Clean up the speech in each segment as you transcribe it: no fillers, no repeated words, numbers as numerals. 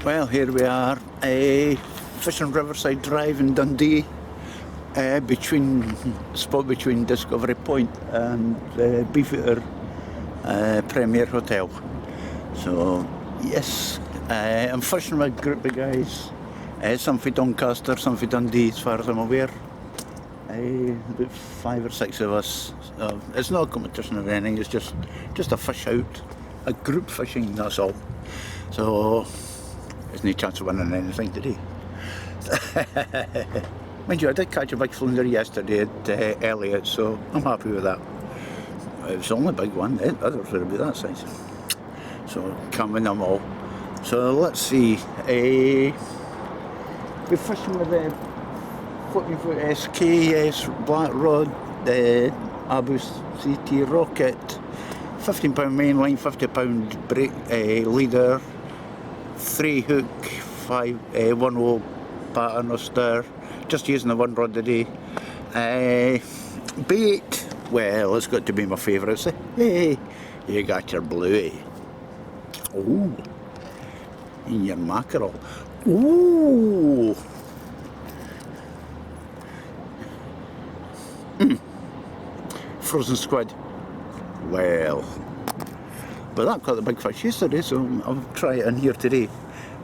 Well, here we are, fishing Riverside Drive in Dundee, spot between Discovery Point and Beefeater Premier Hotel. So, yes, I'm fishing with a group of guys, some for Doncaster, some for Dundee, as far as I'm aware. About 5 or 6 of us. So it's not a competition or anything, it's just a fish out, a group fishing, that's all. So, there's no chance of winning anything today. Mind you, I did catch a big flounder yesterday at Elliot, so I'm happy with that. It was the only big one, the others were about that size. So, can't win them all. So, let's see. We're fishing with a 14-foot SKS black rod, the Abu CT Rocket, 15-pound main line, 50-pound break leader, 3 hook, 1/0 pattern or stir, just using the one rod today. Bait, well, it's got to be my favourites. Hey, you got your bluey. Oh, and your mackerel. Ooh. Frozen squid. Well, but that caught the big fish yesterday, so I'll try it in here today.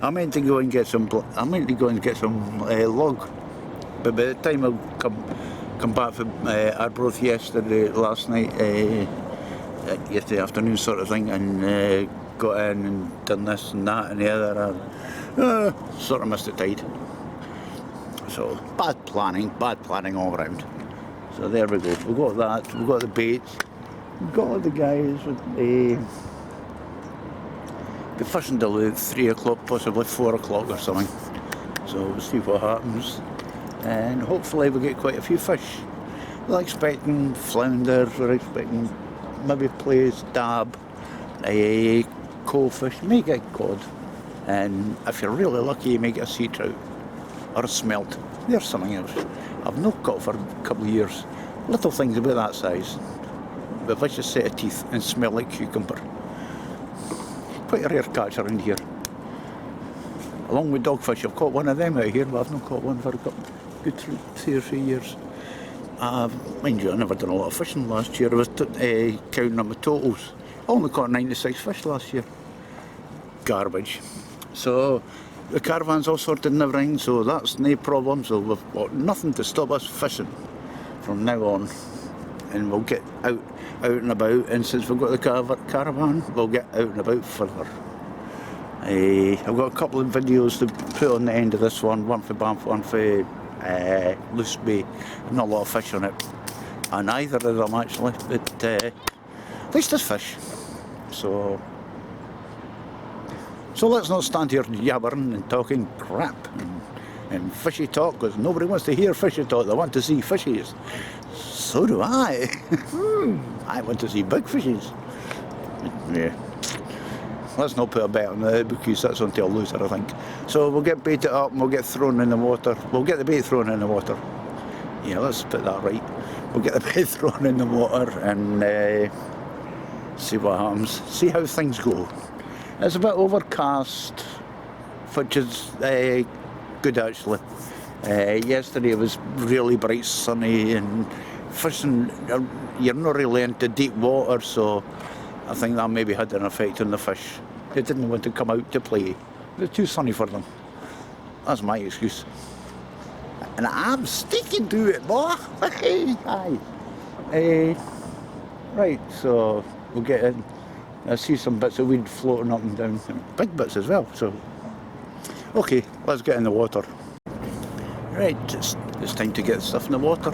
I meant to go and get some. Log, but by the time I come back from Arbroath last night, yesterday afternoon sort of thing, and got in and done this and that and the other, sort of missed the tide. So bad planning all round. So there we go. We've got that. We've got the baits. We've got all the guys with the fishing till 3 o'clock, possibly 4 o'clock or something. So we'll see what happens, and hopefully we'll get quite a few fish. We're expecting flounders. We're expecting maybe plaice, dab, coalfish. You may get cod, and if you're really lucky, you may get a sea trout or a smelt. There's something else I've not caught for a couple of years. Little things about that size, with a vicious set of teeth and smell like cucumber. Quite a rare catch around here. Along with dogfish, I've caught one of them out here, but I've not caught one for a good 2 or 3 years. Mind you, I never done a lot of fishing last year. I was counting up my totals. I only caught 96 fish last year. Garbage. So the caravan's all sorted and everything, so that's no problem. So we've got nothing to stop us fishing from now on, and we'll get out and about. And since we've got the caravan, we'll get out and about further. I've got a couple of videos to put on the end of this one for Banff, one for Loose Bay. Not a lot of fish on it, and either of them actually, but at least there's fish. So let's not stand here yabbering and talking crap and fishy talk, because nobody wants to hear fishy talk. They want to see fishies. So do I. I want to see big fishies. Yeah. Let's not put a bet on that, because that's until a loser, I think. So we'll get baited up and we'll get thrown in the water. We'll get the bait thrown in the water. Yeah, let's put that right. We'll get the bait thrown in the water and see what happens. See how things go. It's a bit overcast, which is good actually. Yesterday it was really bright, sunny, and fishing, you're not really into deep water, so I think that maybe had an effect on the fish. They didn't want to come out to play. It was too sunny for them. That's my excuse. And I'm sticking to it, boy. Aye. Right, so we'll get in. I see some bits of weed floating up and down, and big bits as well, so. Okay, let's get in the water. Right, it's time to get stuff in the water.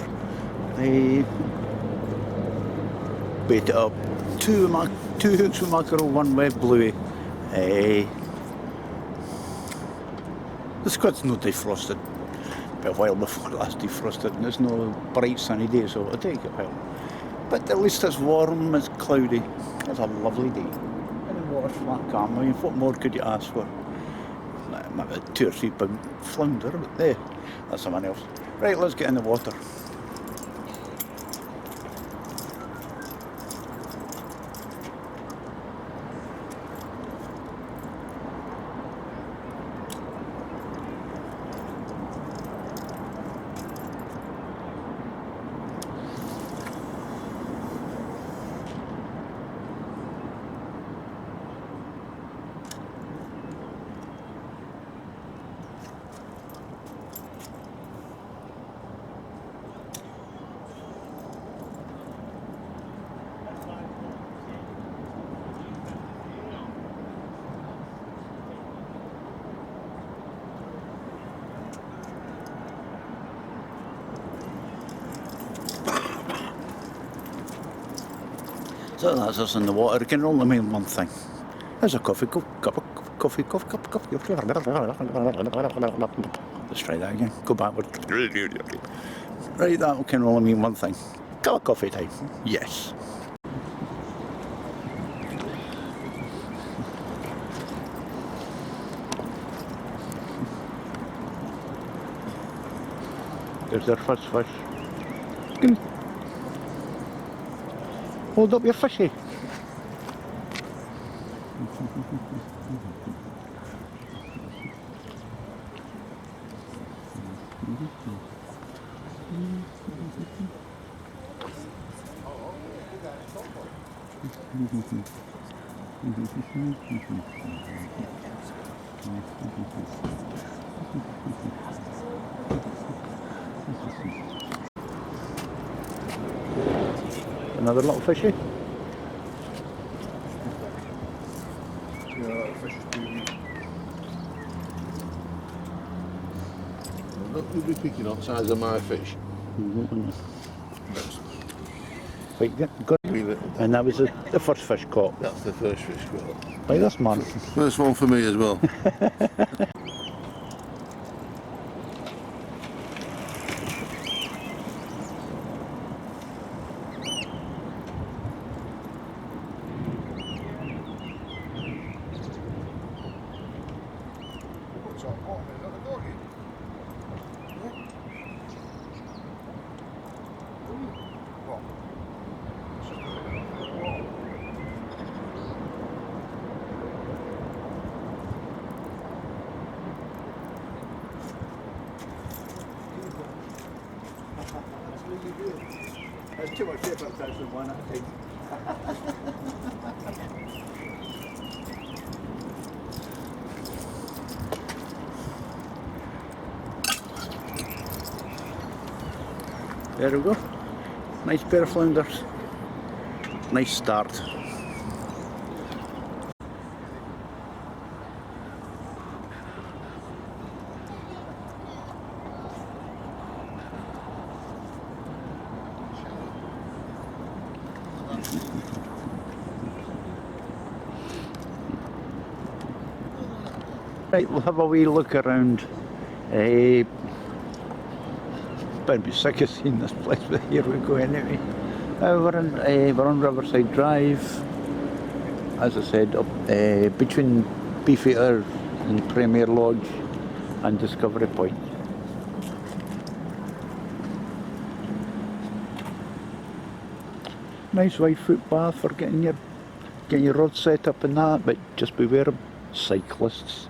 Bait it up. 2 hooks with mackerel, 1 with bluey. The squid's not defrosted. Be a while before that's defrosted, and it's no bright sunny day, so it'll take a while. But at least it's warm, it's cloudy. It's a lovely day. And the water's flat calm. I mean, what more could you ask for? Maybe 2 or 3 pound flounder, but there, that's someone else. Right, let's get in the water. So that's us in the water. It can only mean one thing. There's a coffee cup, coffee. Let's try that again. Go backward. Right, that can only mean one thing. Cup of coffee time. Yes. There's their first fish. Hold up your fishy. Another little fishy. Yeah, that fish is too weak. Look, you'll be picking on size of my fish. Right, good. And that was the first fish caught. That's the first fish caught. Like this, man. First one for me as well. There's too much paper touch in one at a time. There we go. Nice pair of flounders. Nice start. Right, we'll have a wee look around. Better be sick of seeing this place, but here we go anyway. We're on Riverside Drive, as I said, up between Beefeater and Premier Lodge and Discovery Point. Nice wide footpath for getting your rod set up and that, but just beware of cyclists,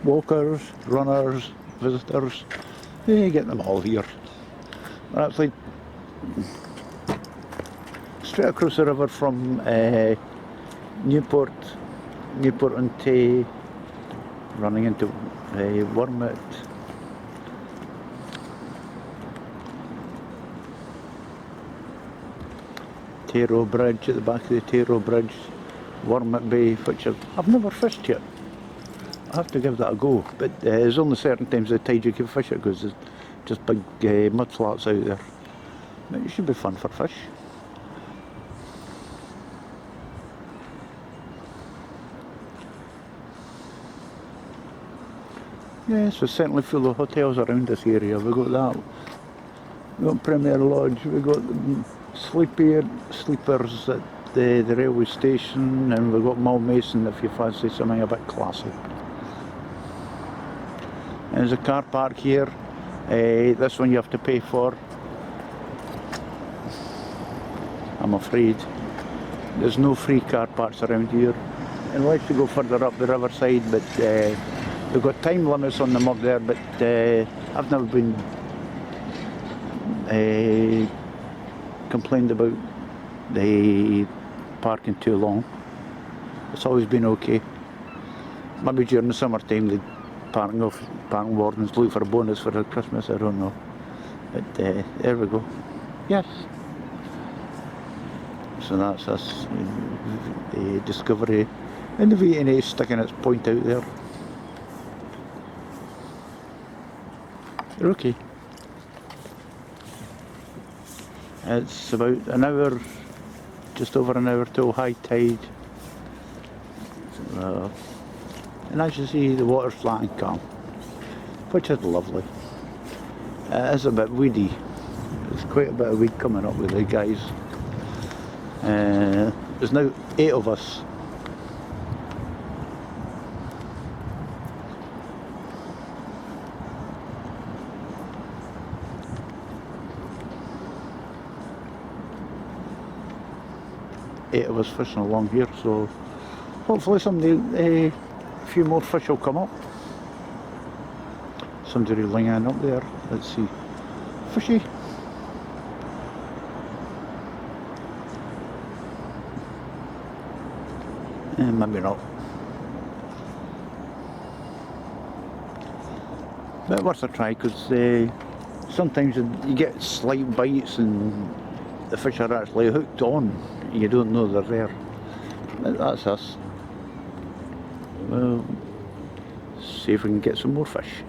walkers, runners, visitors. You get them all here. We're actually straight across the river from Newport on Tay, running into Wormit. Tayrow Bridge, at the back of the Tayrow Bridge, Wormit Bay, which I've never fished yet. I have to give that a go, but there's only certain times of the tide you can fish it because there's just big mud flats out there. But it should be fun for fish. Yes, we're certainly full of hotels around this area. We've got that. We've got Premier Lodge, we've got sleepers at the railway station, and we've got Mull Mason if you fancy something a bit classy. And there's a car park here. This one you have to pay for. I'm afraid. There's no free car parks around here, unless you go further up the riverside, but they've got time limits on them up there, but I've never been complained about the parking too long. It's always been okay. Maybe during the summertime the parking wardens look for a bonus for the Christmas, I don't know. But there we go. Yes. So that's us, the Discovery, and the V&A sticking its point out there. Okay. It's about an hour just over an hour till high tide. And as you see, the water's flat and calm, which is lovely. It is a bit weedy. There's quite a bit of weed coming up with the guys. There's now 8 of us. Eight of us fishing along here, so hopefully a few more fish will come up. Somebody lingering up there. Let's see. Fishy. Maybe not. But worth a try, because sometimes you get slight bites and the fish are actually hooked on. You don't know they're there. But that's us. Well, see if we can get some more fish.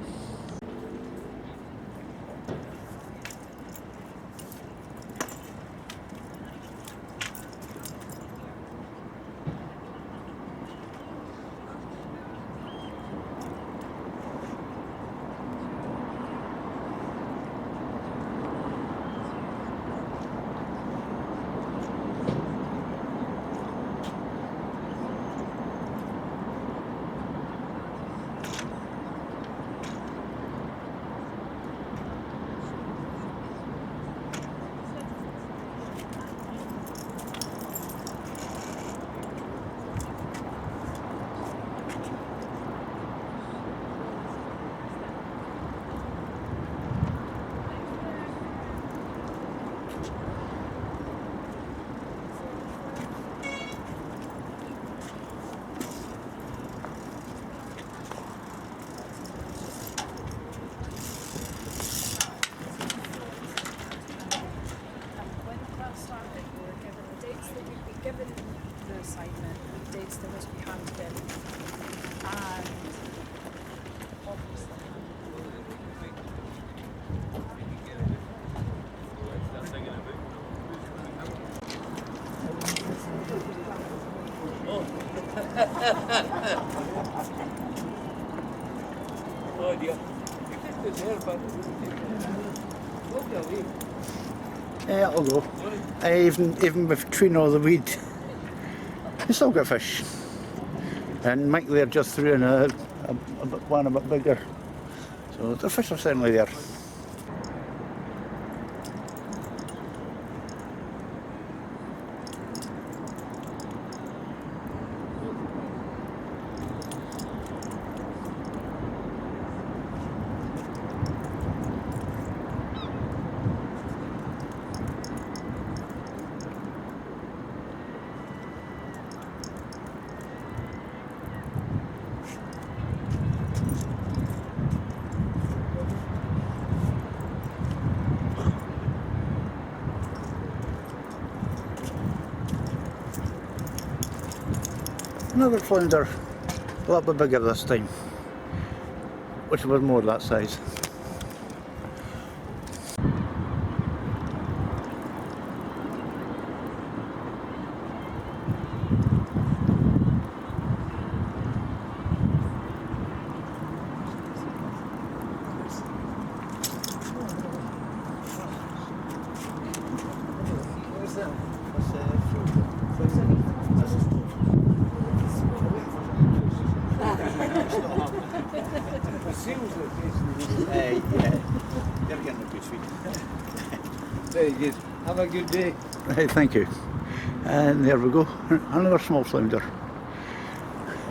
Given the assignment, the dates that must be handed in, and obviously Oh dear. You there, but Yeah, I'll go. Even between all the weed, you still got fish. And Mike there just threw in one a bit bigger. So the fish are certainly there. Another flounder, a little bit bigger this time, which was more that size. Yeah, they're getting a good feed. very good. Have a good day. Right, thank you. And there we go, another small flounder.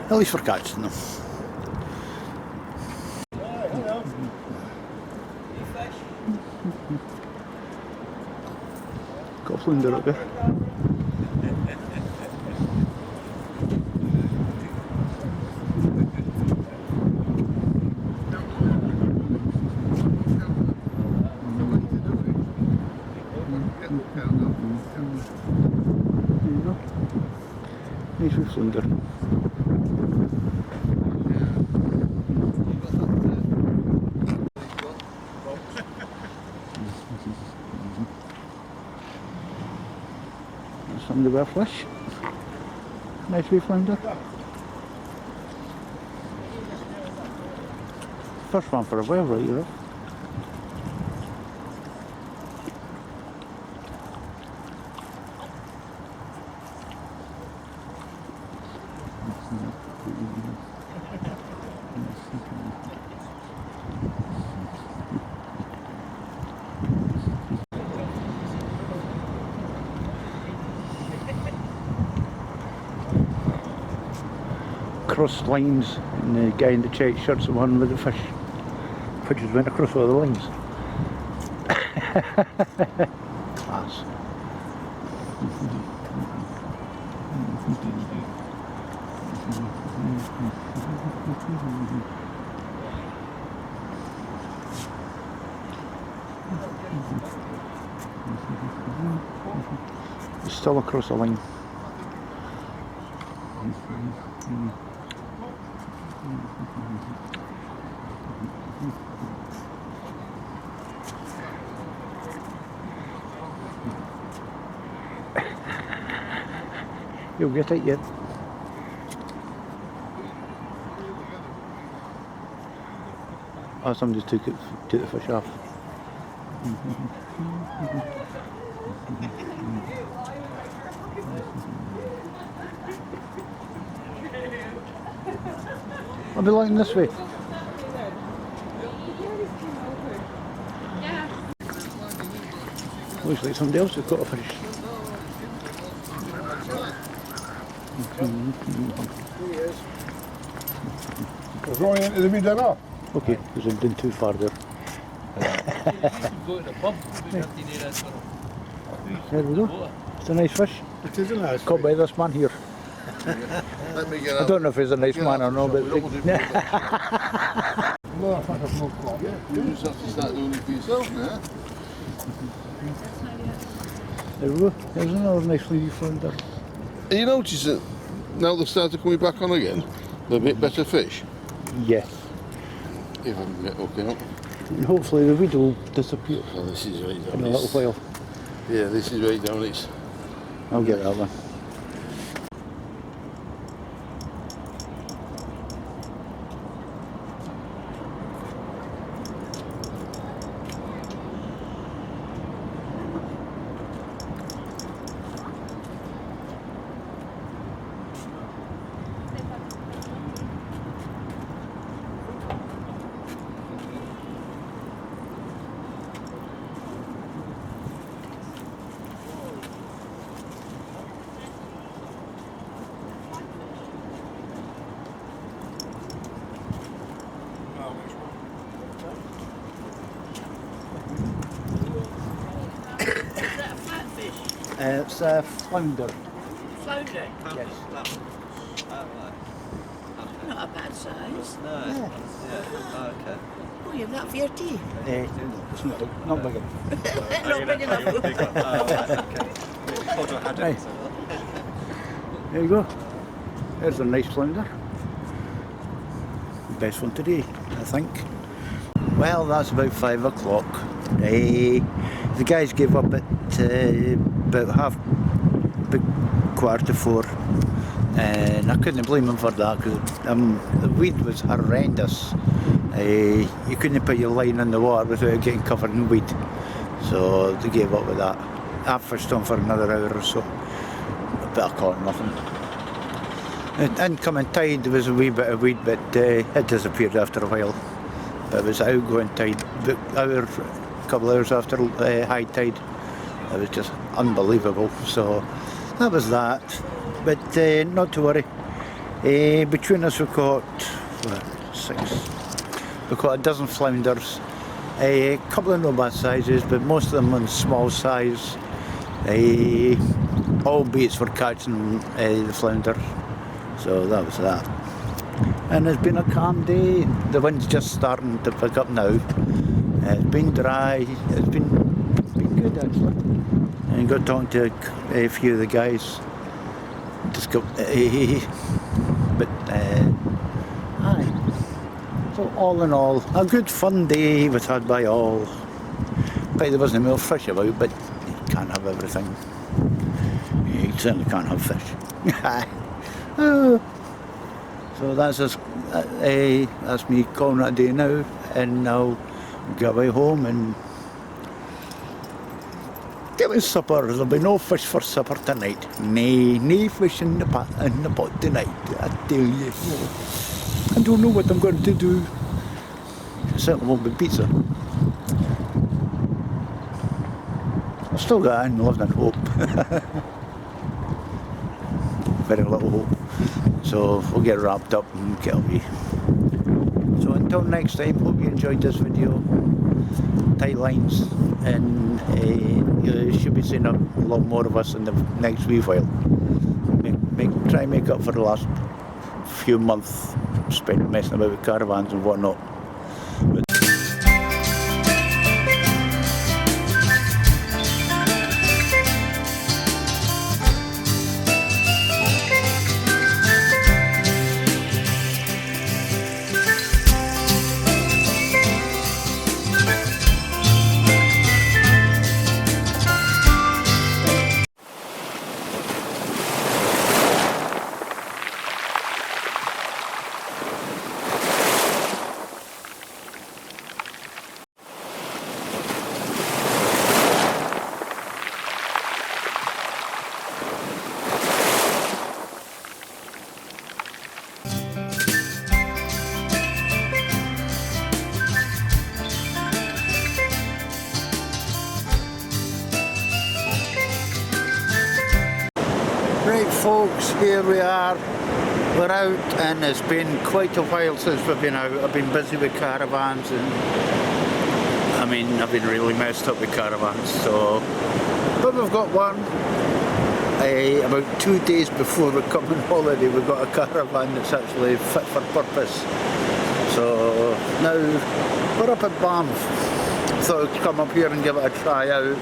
At least for catching them. Hello. Got a flounder up there. There you go. Nice wee flounder. There's And the were fish. Nice wee flounder. First one for a while, right, you know. Crossed lines, and the guy in the check shirt's the one with the fish. Fishes went across all the lines. Class. Still across the line. You'll get it yet. Oh, somebody took the fish off. I'll be looking this way. Looks like somebody else has got a fish. We're going into the wee dinner. Okay, because I've been too far there. Go to the pub. There we go. It's a nice fish. It is a nice Caught by this man here. Let me get I don't know if he's a nice man or not, but No, I think I've not caught. You just have to start doing it for yourself now. there we go. There's another nice lady flounder. And you notice that now they've started coming back on again, they're a bit better fish. Yes. If I can get hooking up. And hopefully the weed will disappear Oh, this is right down. in a little while. Yeah, this is right down. It's I'll get that one. It's a flounder. Flounder? Yes. Not a bad size. Yeah. Okay. Oh, you have that for your tea? It's not big enough. Not big enough. Right. There you go. There's a nice flounder. Best one today, I think. Well, that's about 5 o'clock. The guys gave up at about quarter to 4, and I couldn't blame them for that because the weed was horrendous. You couldn't put your line in the water without getting covered in weed, so they gave up with that. I fished on for another hour or so, but I caught nothing. Incoming tide there was a wee bit of weed, but it disappeared after a while. But it was outgoing tide, a couple of hours after high tide. It was just unbelievable. So that was that. But not to worry. Between us we caught 6. We caught a dozen flounders. A couple of no bad sizes, but most of them on small size. All baits for catching the flounder. So that was that. And it's been a calm day. The wind's just starting to pick up now. It's been dry. It's been good actually. And got talking to a few of the guys. Just got, but aye. So all in all, a good fun day was had by all. But there wasn't more fish about, but you can't have everything. you certainly can't have fish. So that's us. That's me calling it a day now, and I'll get away home and get me supper. There'll be no fish for supper tonight. Nay fish in the pot tonight. I tell you. I don't know what I'm going to do. It certainly won't be pizza. I've still got in living in hope. Very little hope. So we'll get wrapped up and get away. So until next time, hope you enjoyed this video. Tight lines, and you should be seeing a lot more of us in the next wee while. Try and make up for the last few months spent messing about with caravans and whatnot. Right folks, here we are. We're out, and it's been quite a while since we've been out. I've been busy with caravans, and I've been really messed up with caravans, so but we've got one. About 2 days before we come on holiday, we've got a caravan that's actually fit for purpose. So now we're up at Banff. Thought I'd come up here and give it a try out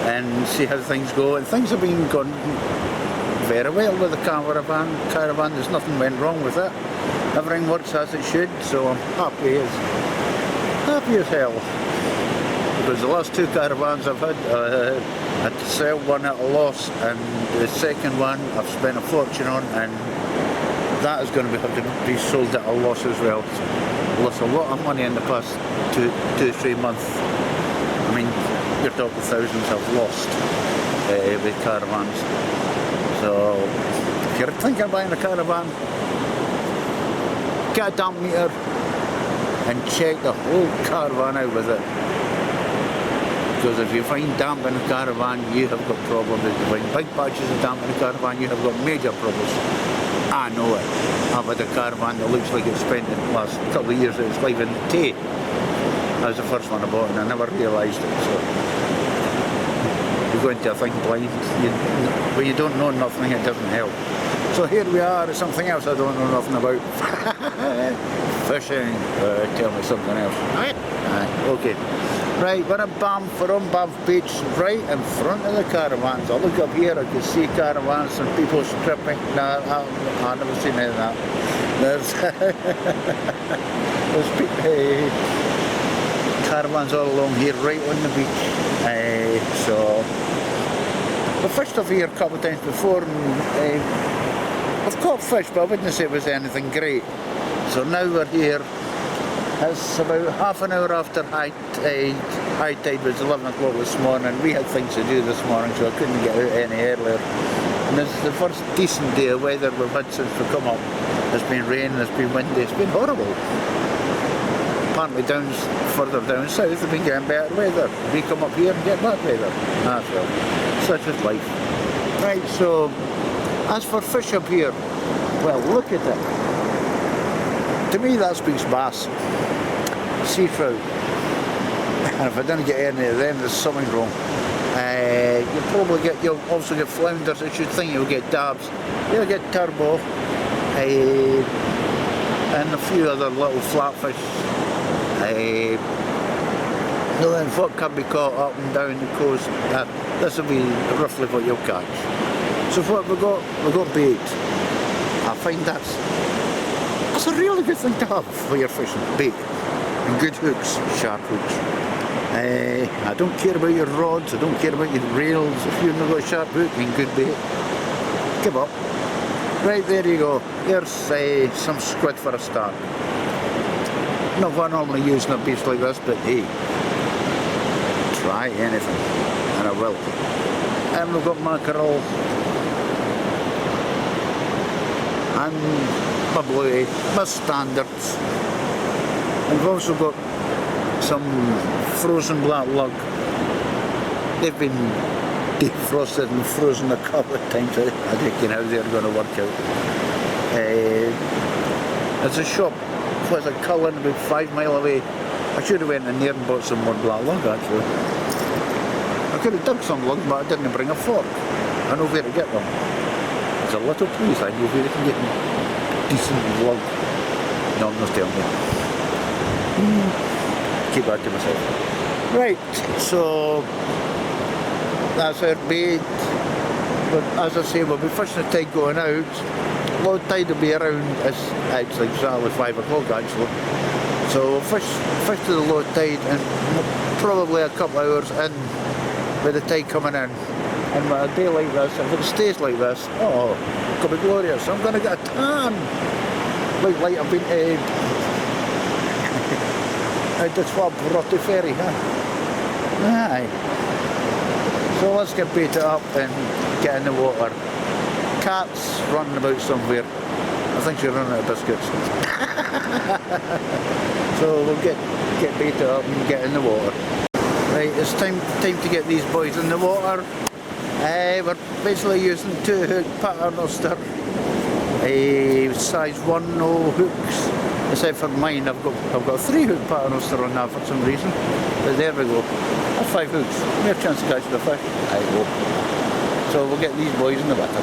and see how things go, and things have been going very well with the caravan. There's nothing went wrong with it. Everything works as it should, so I'm happy as hell. Because the last two caravans I've had, I had to sell one at a loss, and the second one I've spent a fortune on, and that is going to have to be sold at a loss as well. Lost a lot of money in the past two, 3 months. You're talking thousands I've lost with caravans. So, if you're thinking of buying a caravan, get a damp meter and check the whole caravan out with it. Because if you find damp in a caravan, you have got problems. If you find big patches of damp in a caravan, you have got major problems. I know it. I've had a caravan that looks like it's spent the last couple of years of its life in the Tay. That was the first one I bought, and I never realised it. So you go into a thing blind. When you don't know nothing, it doesn't help. So here we are, something else I don't know nothing about. Fishing. Tell me something else. Okay. Right, we're in Banff, we're on Banff Beach, right in front of the caravans. I look up here, I can see caravans and people stripping. Nah, I've never seen any of that. There's caravans all along here, right on the beach. So, we fished up here a couple of times before, and I've caught fish, but I wouldn't say it was anything great. So now we're here. It's about half an hour after high tide. High tide was 11 o'clock this morning. We had things to do this morning, so I couldn't get out any earlier. And this is the first decent day of weather we've had since we come up. There's been rain, there's been windy, it's been horrible. Apparently further down south they've been getting better weather. We come up here and get bad weather. That's well, such is life. Right, so as for fish up here, well, look at it. To me that speaks bass, sea trout, and if I didn't get any of them, there's something wrong. You'll also get flounders. I should think you'll get dabs, you'll get turbo, and a few other little flatfish. Then what can be caught up and down the coast, this will be roughly what you'll catch. So what we've got bait. I find that's a really good thing to have for your fishing, bait. And good hooks, sharp hooks. I don't care about your rods, I don't care about your reels. If you've not got a sharp hook, then good bait. give up. Right, there you go. Here's some squid for a start. Not what I normally use in a beach like this, but hey, try anything, and I will. And we've got mackerel, and my bluey, my standards. And we've also got some frozen black lug. They've been defrosted and frozen a couple of times. I reckon how they're going to work out. There's a shop, what's it, Cullen, about 5 mile away. I should have went in there and bought some more black lug actually. I could have dug some lug, but I didn't bring a fork. I know where to get them. It's a little place, I know where you can get decent lug. No, I'm not telling you. Keep that to myself. Right, so that's our bait. But as I say, we'll be fishing the tide going out. Low tide will be around, it's like exactly 5 o'clock actually. So we'll fish to the low tide and probably a couple of hours in with the tide coming in. And with a day like this, if it stays like this, oh, it's going to be glorious. I'm going to get a tan. Look like I've been out the swab Rotti Ferry, huh? Aye. So let's get baited up and get in the water. Cat's running about somewhere. I think she's running out of biscuits. So we'll get baited up and get in the water. Right, it's time to get these boys in the water. We're basically using 2-hook paternoster. Size 1, no hooks. Except for mine, I've got 3-hook paternoster on that for some reason. But there we go. That's 5 hooks. More chance of catching a fish. I hope. So we'll get these boys in the water.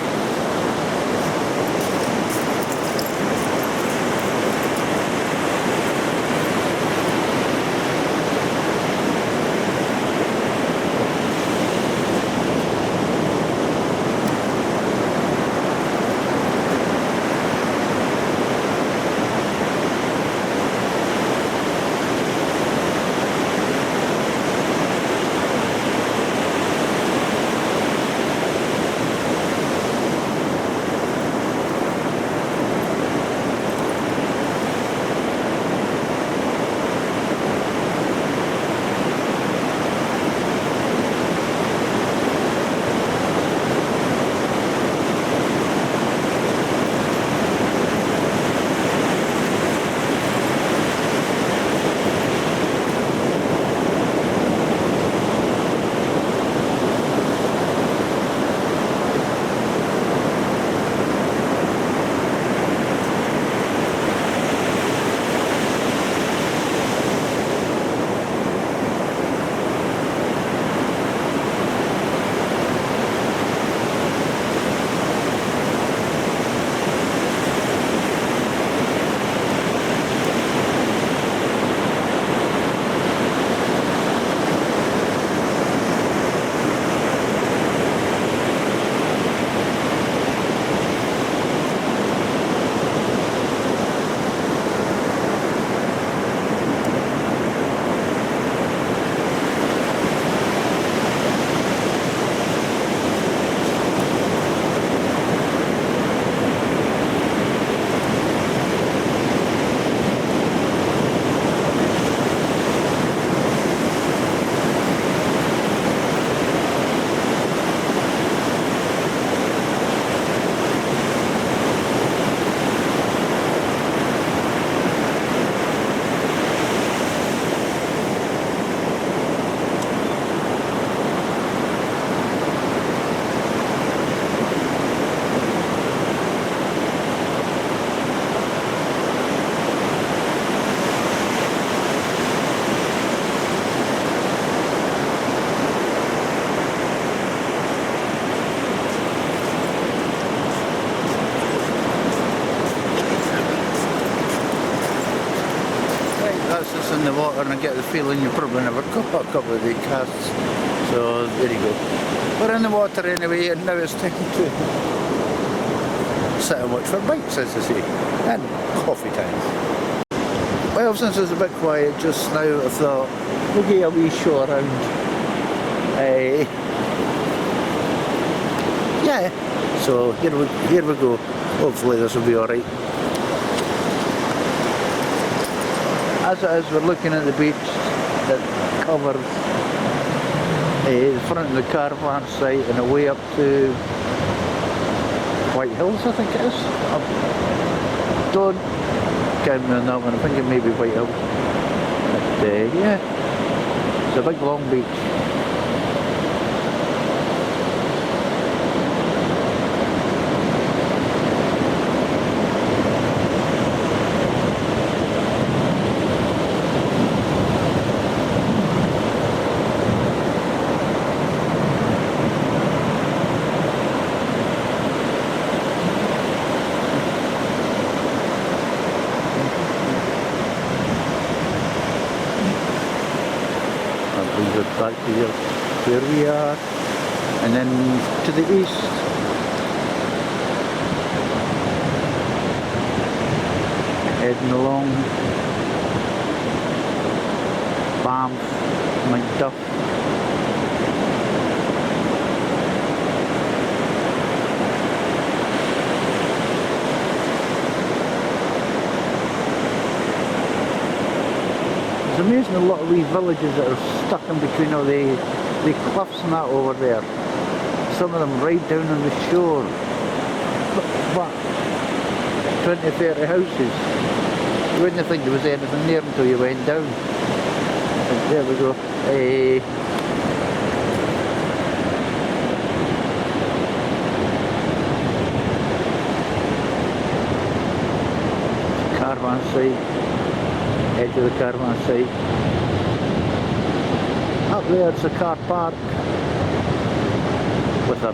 In the water, and I get the feeling you probably never caught a couple of the casts. So there you go. We're in the water anyway, and now it's time to sit and watch for bites, as I say, and coffee time. Well, since it's a bit quiet just now, I thought we'll get a wee show around. Yeah, So here we go. Hopefully this will be all right. As it is, we're looking at the beach that covers the front of the caravan site and away up to White Hills, I think it is. Don't count me on that one, I think it may be White Hills. But yeah, it's a big long beach. Back to where we are, and then to the east heading along Banff, Macduff. It's amazing a lot of these villages that are stuck in between all the cliffs and that over there. Some of them right down on the shore. But 20, 30 houses. You wouldn't think there was anything there until you went down. And there we go. Caravan site. Edge of the caravan site. Up there it's a car park with a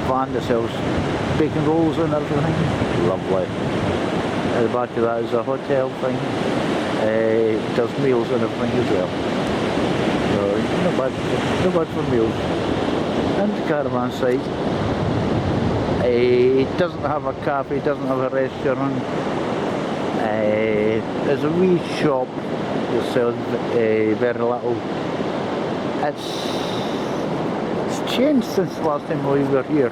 van that sells bacon rolls and everything. Lovely. At the back of that is a hotel thing. Does meals and everything as well. So not bad for meals. And the caravan site. It doesn't have a cafe, doesn't have a restaurant. There's a wee shop that sells very little. It's changed since the last time we were here. I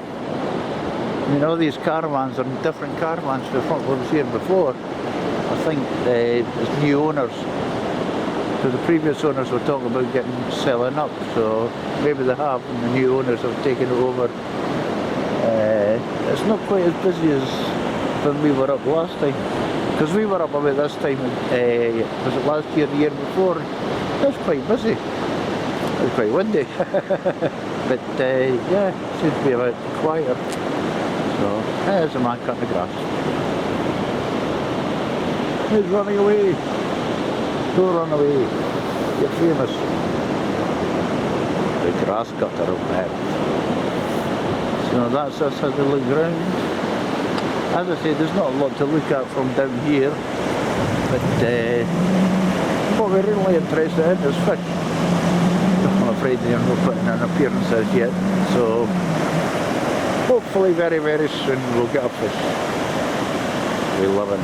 mean, all these caravans are different caravans to what was here before. I think it's new owners. So the previous owners were talking about selling up, so maybe they have, and the new owners have taken it over. It's not quite as busy as when we were up last time. Because we were up about this time, was it last year, the year before? It was quite busy. It was quite windy. But yeah, it seems to be a bit quieter. So, there's a man cutting the grass. He's running away. Don't run away. You're famous. The grass cutter of that. So that's us as we look round. As I say, there's not a lot to look at from down here, but what we're really interested in is fish. I'm afraid they're not putting in appearances yet, so hopefully very, very soon we'll get a fish. We love it.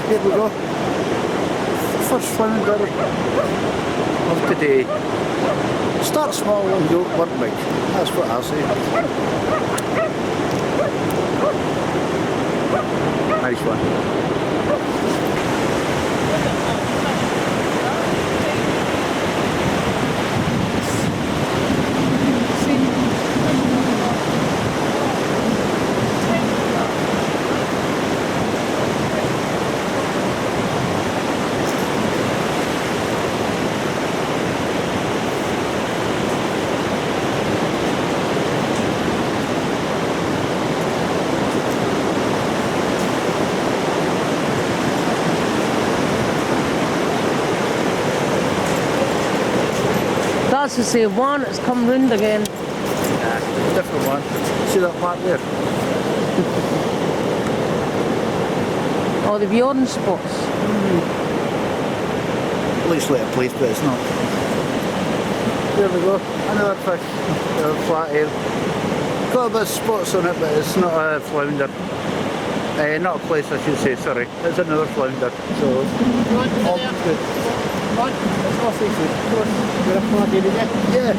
Here we go. First flounder of today. Start small and go work big. That's what I say. Nice one. that's the same one. It's come round again. Nah, different one. See that mark there? Oh, the orange spots. Looks like a place, but it's not. There we go. Another fish. Flathead. Got a bit of spots on it, but it's not a flounder. Not a place, I should say, sorry. It's another flounder. So, all good. Come on, it's all seafood. Come on, you're a flathead again. Yeah.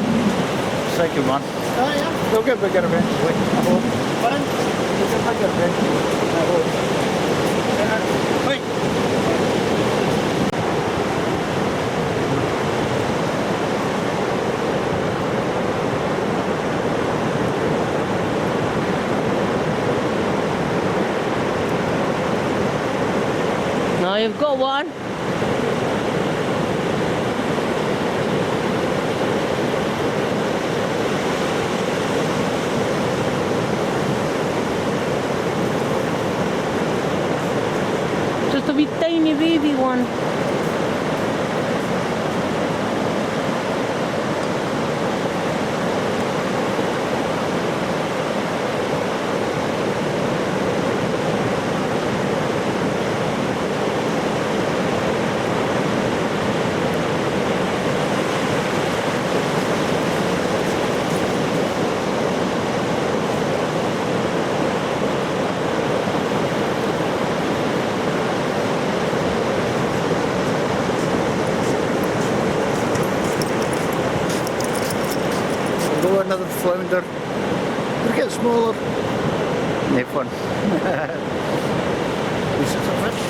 Second one. Oh, yeah. They'll get bigger eventually, I hope. Pardon? They'll get bigger eventually, I hope. Wait. Now you've got one. Just a wee tiny baby one. Another flounder. They're getting smaller. No fun. This is a fish.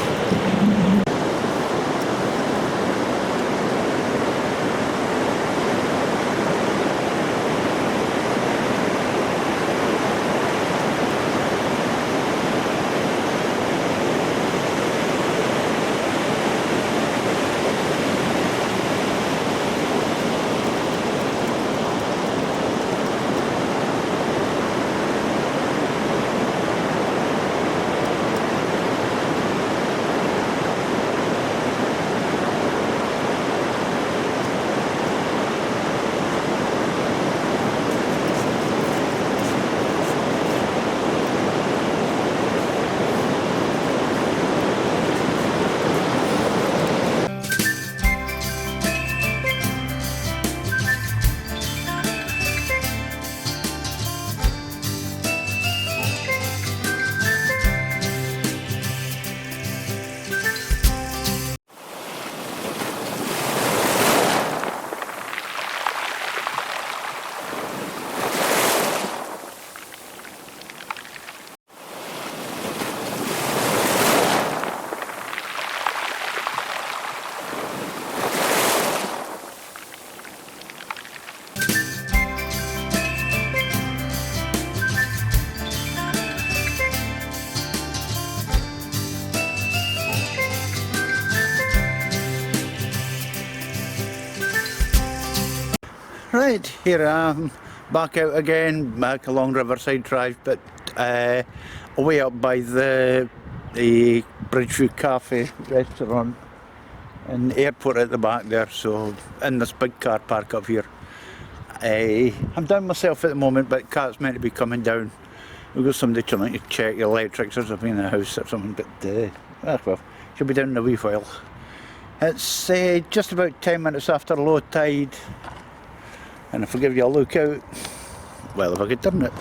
Right, here I am, back out again, back along Riverside Drive, but away up by the Bridgeview Cafe restaurant and airport at the back there, so in this big car park up here. I'm down myself at the moment, but Kat's meant to be coming down. We've got somebody trying to check the electrics or something in the house or something, but well, she'll be down in a wee while. It's just about 10 minutes after low tide. And if I give you a look out, well, if I could turn it,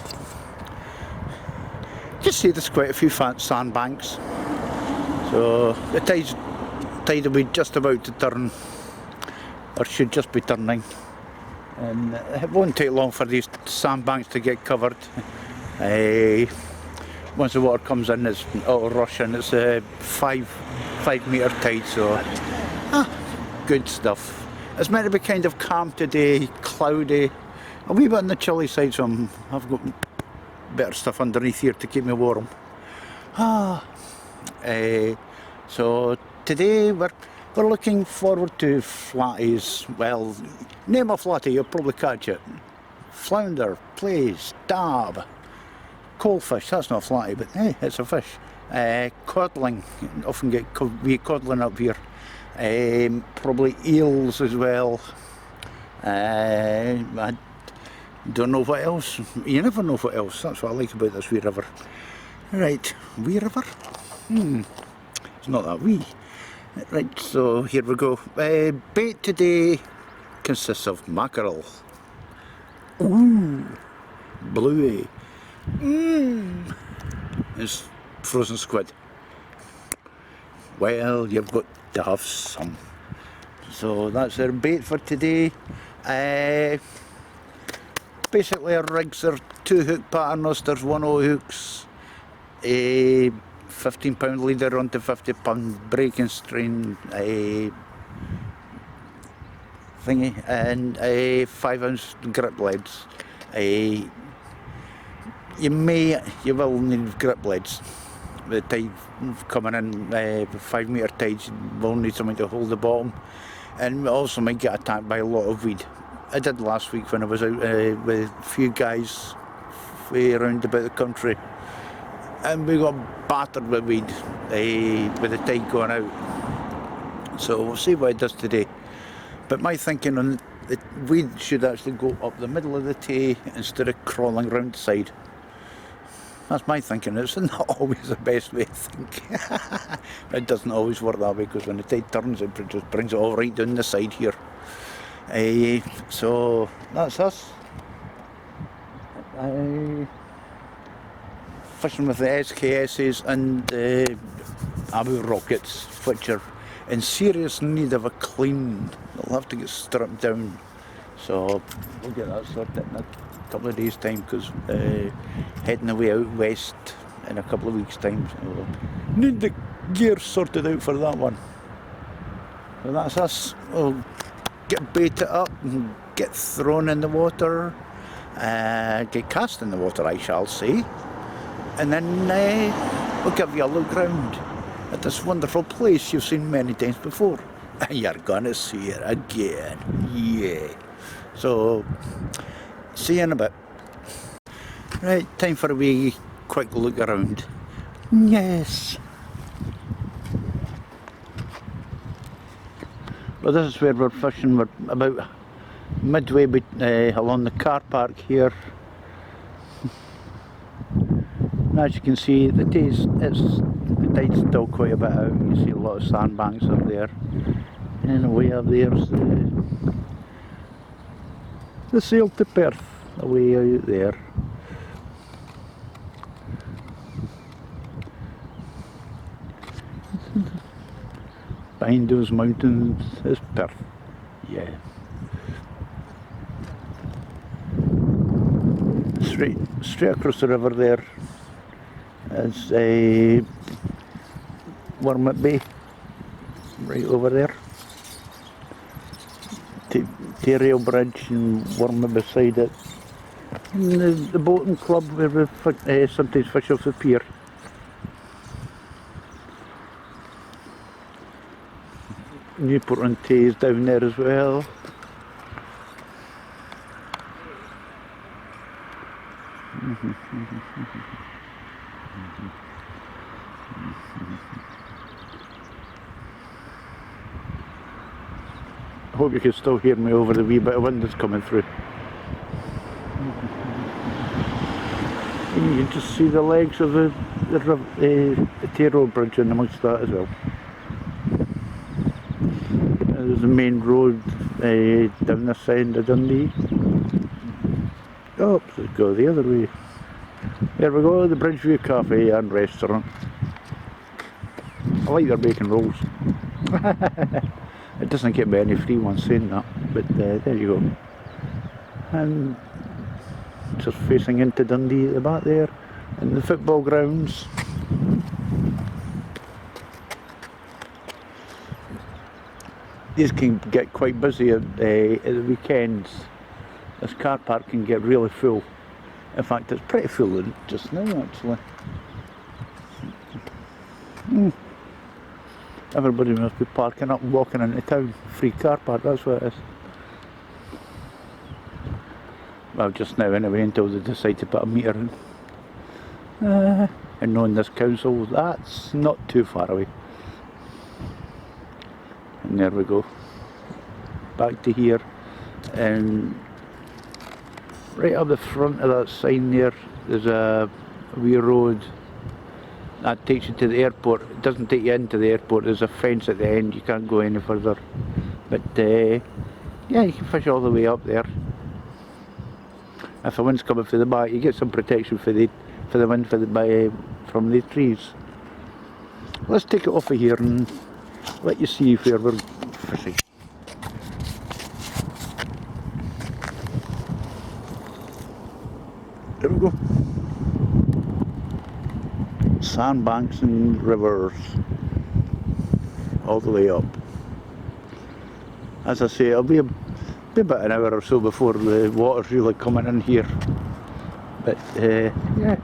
just see there's quite a few fat sandbanks. So the tide will be just about to turn, or should just be turning, and it won't take long for these sandbanks to get covered. Once the water comes in, it'll rush in. It's a 5 metre tide, so good stuff. It's meant to be kind of calm today, cloudy, a wee bit on the chilly side, so I've got better stuff underneath here to keep me warm. So today we're looking forward to flatties. Well, name a flatty, you'll probably catch it. Flounder, plaice, dab, coalfish, that's not a flatty, but hey, it's a fish. Codling, often get codling up here. Probably eels as well. I don't know what else. You never know what else. That's what I like about this wee river. Right, wee river? It's not that wee. Right, so here we go. Bait today consists of mackerel. Ooh, bluey. It's frozen squid. Well, you've got to have some. So that's our bait for today. Basically our rigs are 2 hook patterns, there's 1 0 hooks, a 15-pound leader onto 50-pound breaking strain thingy, and 5-ounce grip leads. You will need grip leads. The tide coming in, 5 metre tides, you will need something to hold the bottom, and also might get attacked by a lot of weed. I did last week when I was out with a few guys around about the country, and we got battered with weed with the tide going out. So we'll see what it does today. But my thinking on the weed should actually go up the middle of the tay instead of crawling round the side. That's my thinking. It's not always the best way to think. It doesn't always work that way, because when the tide turns it just brings it all right down the side here. So that's us. Fishing with the SKSs and Abu rockets, which are in serious need of a clean. They'll have to get stripped down. So we'll get that sorted in a couple of days' time, because heading away out west in a couple of weeks' time. So need the gear sorted out for that one. So that's us. We'll get baited up and get thrown in the water, get cast in the water, I shall say, and then we'll give you a look round at this wonderful place you've seen many times before, and you're gonna see it again. Yeah. So see you in a bit. Right, time for a wee quick look around. Yes. Well, this is where we're fishing. We're about midway along the car park here. And as you can see, the tide's still quite a bit out. You can see a lot of sandbanks up there. And away up there's the sail to Perth, away out there. Behind those mountains is Perth. Yeah. Straight across the river there is a Wormit Bay, right over there. Rail Bridge and Wormit beside it. And the boating club where we sometimes fish off the pier. Newport on Tay is down there as well. I hope you can still hear me over the wee bit of wind that's coming through. And you can just see the legs of the Tay Road Bridge in amongst that as well. There's the main road down this side of Dundee. Oh, let's go the other way. There we go, the Bridgeview Cafe and Restaurant. I like their bacon rolls. It doesn't get me any free ones saying that, but there you go. And just facing into Dundee at the back there, and the football grounds. These can get quite busy at the weekends. This car park can get really full. In fact, it's pretty full just now, actually. Everybody must be parking up and walking into town. Free car park, that's what it is. Well, just now anyway, until they decide to put a meter in. And knowing this council, that's not too far away. And there we go. Back to here. And right up the front of that sign there's a wee road that takes you to the airport. It doesn't take you into the airport, there's a fence at the end, you can't go any further. But yeah, you can fish all the way up there. If the wind's coming from the back, you get some protection for the wind from the trees. Let's take it off of here and let you see where we're fishing. There we go. Sandbanks and rivers all the way up. As I say, it'll be about an hour or so before the water's really coming in here. But yeah.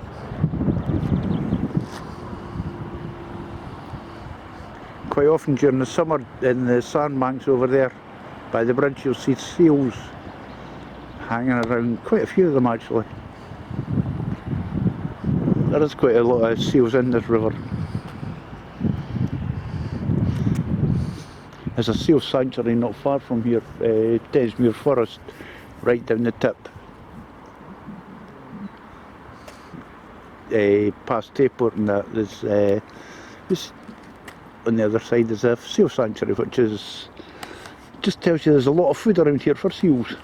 Quite often during the summer in the sandbanks over there by the bridge you'll see seals hanging around, quite a few of them actually. There is quite a lot of seals in this river. There's a seal sanctuary not far from here, Desmuir Forest, right down the tip. Past Tayport and that, there's on the other side there's a seal sanctuary, which is just tells you there's a lot of food around here for seals.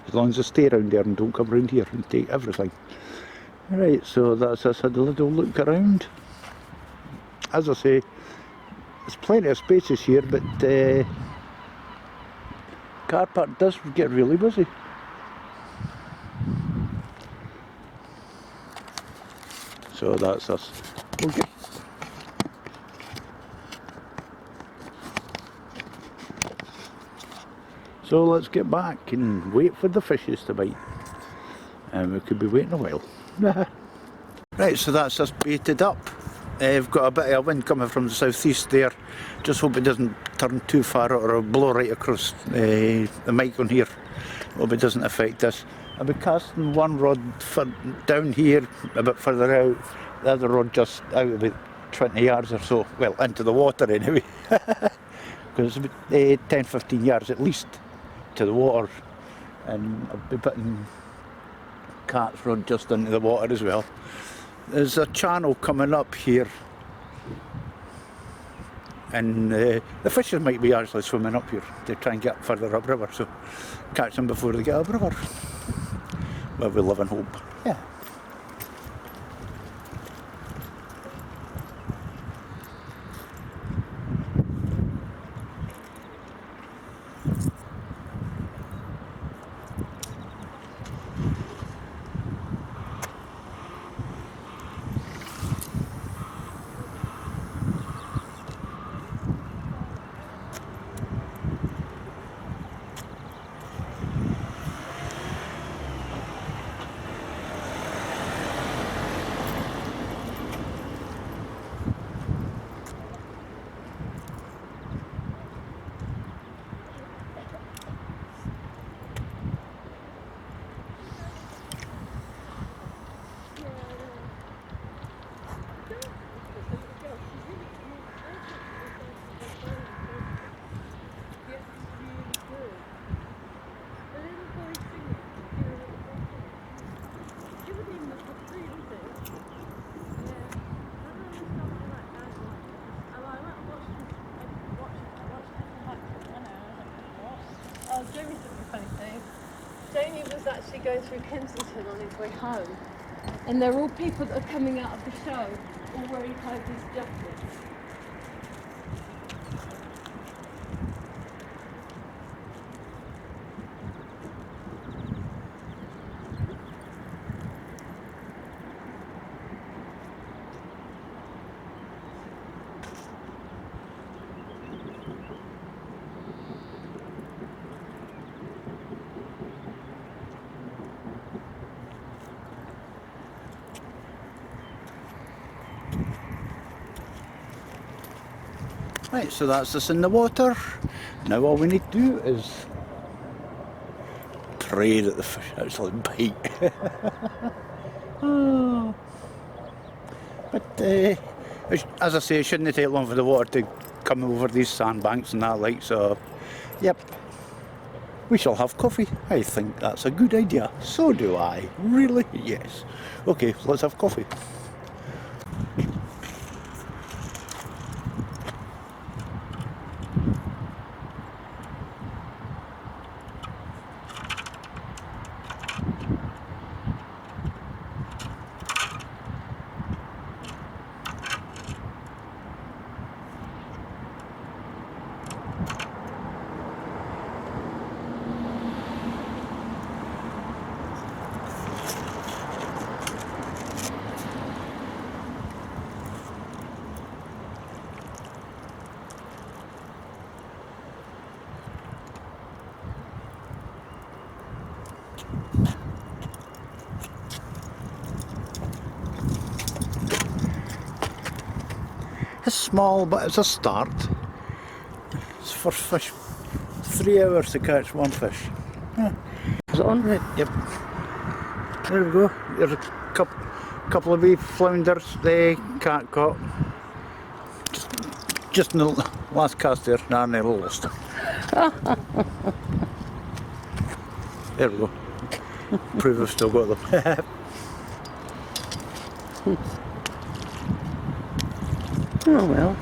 As long as they stay around there and don't come around here and take everything. Right, so that's us had a little look around. As I say, there's plenty of spaces here, but car park does get really busy. So that's us. Okay. So let's get back and wait for the fishes to bite. And we could be waiting a while. Right, so that's us baited up. We've got a bit of wind coming from the southeast there. Just hope it doesn't turn too far or blow right across the mic on here. Hope it doesn't affect us. I'll be casting one rod down here, a bit further out. The other rod just out about 20 yards or so. Well, into the water anyway. Because it's about 10-15 yards at least to the water. And I'll be putting cat's rod just into the water as well. There's a channel coming up here, and the fishes might be actually swimming up here to try and get further upriver, so catch them before they get upriver. Well, we live in hope. Yeah. Jamie said a funny thing. Jamie was actually going through Kensington on his way home, and they're all people that are coming out of the show, all wearing kind of these jackets. Right, so that's us in the water. Now all we need to do is pray that the fish actually bite. Oh. But as I say, it shouldn't take long for the water to come over these sandbanks and that, like, so yep. We shall have coffee. I think that's a good idea. So do I. Really? Yes. Okay, let's have coffee. It's small, but it's a start. It's for fish. 3 hours to catch one fish. Is it on? Right, yep. There we go. There's a couple of wee flounders. They can't caught. Just in the last cast there. Nah, they're lost. There we go. Prove I've still got them. Oh well.